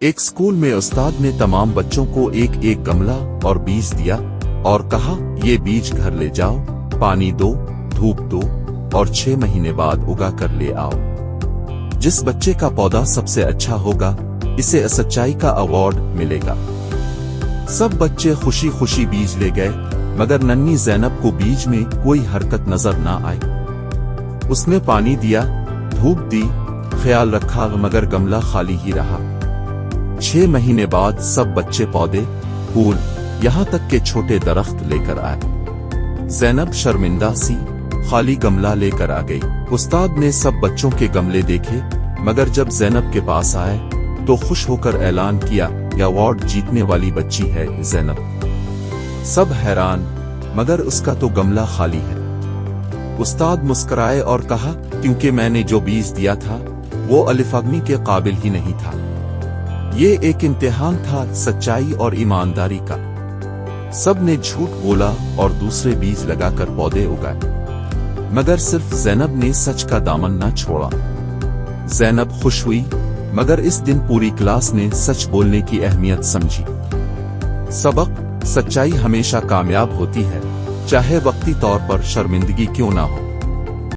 ایک स्कूल में उस्ताद ने तमाम बच्चों को एक एक गमला और बीज दिया और कहा, ये बीज घर ले जाओ, पानी दो, धूप दो और 6 महीने बाद उगा कर ले आओ। जिस बच्चे का पौधा सबसे अच्छा होगा इसे सच्चाई का अवार्ड मिलेगा। सब बच्चे खुशी खुशी बीज ले गए, मगर नन्ही ज़ैनब को बीज में कोई हरकत नजर ना आई। उसने पानी दिया, धूप दी, ख्याल रखा, मगर गमला खाली ही रहा। 6 महीने बाद सब बच्चे पौधे, फूल, यहाँ तक के छोटे दरख्त लेकर आए। ज़ैनब शर्मिंदा सी खाली गमला लेकर आ गई। उस्ताद ने सब बच्चों के गमले देखे, मगर जब ज़ैनब के पास आए तो खुश होकर ऐलान किया, यह अवार्ड जीतने वाली बच्ची है ज़ैनब। सब हैरान, मगर उसका तो गमला खाली है। उस्ताद मुस्कुराए और कहा, क्योंकि मैंने जो बीज दिया था वो अलिफाग्नी के काबिल ही नहीं था। ये एक इम्तिहान था सच्चाई और ईमानदारी का। सब ने झूठ बोला और दूसरे बीज लगाकर पौधे उगाए, मगर सिर्फ ज़ैनब ने सच का दामन न छोड़ा। ज़ैनब खुश हुई, मगर इस दिन पूरी क्लास ने सच बोलने की अहमियत समझी। सबक: सच्चाई हमेशा कामयाब होती है, चाहे वक्ती तौर पर शर्मिंदगी क्यों ना हो।